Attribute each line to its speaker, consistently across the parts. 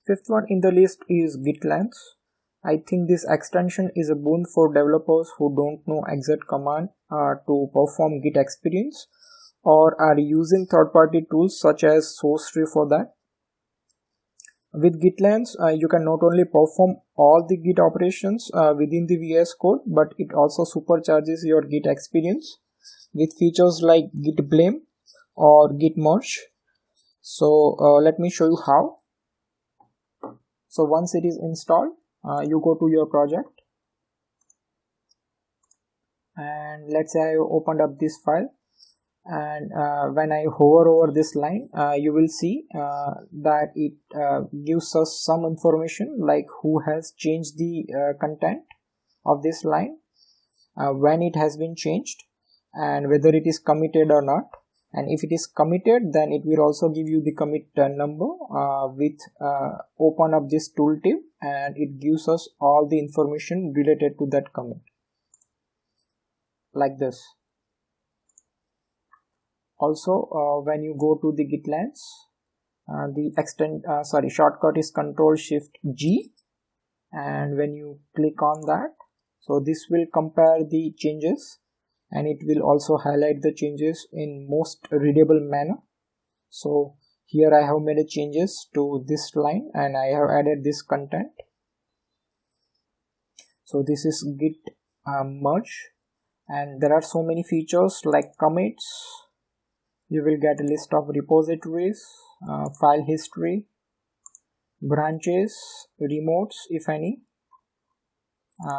Speaker 1: Fifth one in the list is GitLens. I think this extension is a boon for developers who don't know exact command to perform Git experience or are using third-party tools such as SourceTree for that. With GitLens, you can not only perform all the Git operations within the VS Code, but it also supercharges your Git experience with features like Git blame or Git merge. So let me show you how. So once it is installed, you go to your project, and let's say I opened up this file, and when I hover over this line, you will see that it gives us some information like who has changed the content of this line, when it has been changed, and whether it is committed or not. And if it is committed, then it will also give you the commit number with open up this tooltip, and it gives us all the information related to that commit like this. Also, when you go to the GitLens, the shortcut is Ctrl+Shift+G, and when you click on that, so this will compare the changes, and it will also highlight the changes in most readable manner. So here I have made changes to this line, and I have added this content. So this is Git merge, and there are so many features like commits. You will get a list of repositories, file history, branches, remotes if any,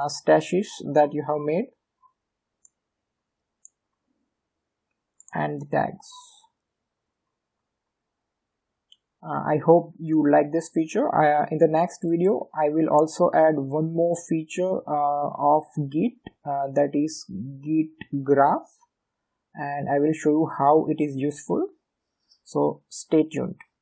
Speaker 1: stashes that you have made, and the tags. I hope you like this feature. In the next video, I will also add one more feature of Git, that is Git graph, and I will show you how it is useful. So stay tuned.